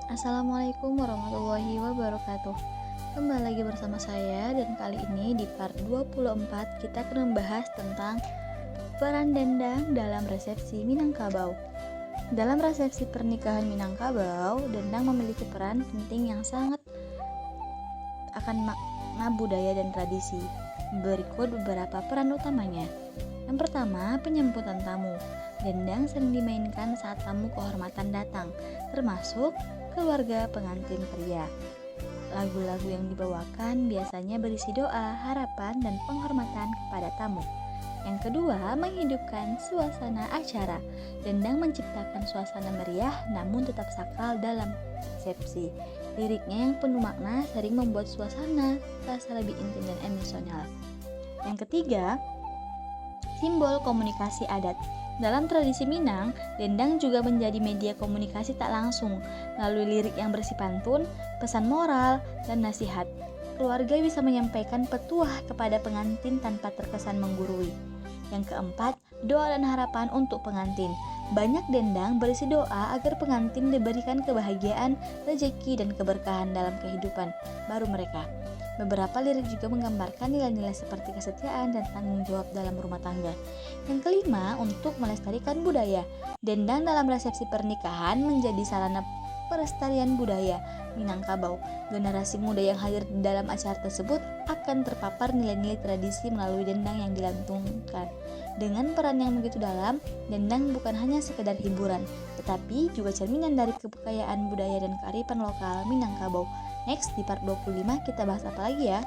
Assalamualaikum warahmatullahi wabarakatuh. Kembali lagi bersama saya, dan kali ini di part 24 kita akan membahas tentang peran dendang dalam resepsi Minangkabau. Dalam resepsi pernikahan Minangkabau, dendang memiliki peran penting yang sangat akan makna budaya dan tradisi. Berikut beberapa peran utamanya. Yang pertama, penyambutan tamu. Dendang sering dimainkan saat tamu kehormatan datang, termasuk keluarga pengantin pria. Lagu-lagu yang dibawakan biasanya berisi doa, harapan, dan penghormatan kepada tamu. Yang kedua, menghidupkan suasana acara. Dendang menciptakan suasana meriah namun tetap sakral dalam resepsi. Liriknya yang penuh makna sering membuat suasana terasa lebih intim dan emosional. Yang ketiga, simbol komunikasi adat. Dalam tradisi Minang, dendang juga menjadi media komunikasi tak langsung melalui lirik yang berisi pantun, pesan moral, dan nasihat. Keluarga bisa menyampaikan petuah kepada pengantin tanpa terkesan menggurui. Yang keempat, doa dan harapan untuk pengantin. Banyak dendang berisi doa agar pengantin diberikan kebahagiaan, rezeki, dan keberkahan dalam kehidupan baru mereka. Beberapa lirik juga menggambarkan nilai-nilai seperti kesetiaan dan tanggung jawab dalam rumah tangga. Yang kelima, untuk melestarikan budaya. Dendang dalam resepsi pernikahan menjadi sarana pelestarian budaya Minangkabau. Generasi muda yang hadir dalam acara tersebut akan terpapar nilai-nilai tradisi melalui dendang yang dilantunkan. Dengan peran yang begitu dalam, dendang bukan hanya sekedar hiburan, tetapi juga cerminan dari kekayaan budaya dan kearifan lokal Minangkabau. Next, di part 25 kita bahas apa lagi ya?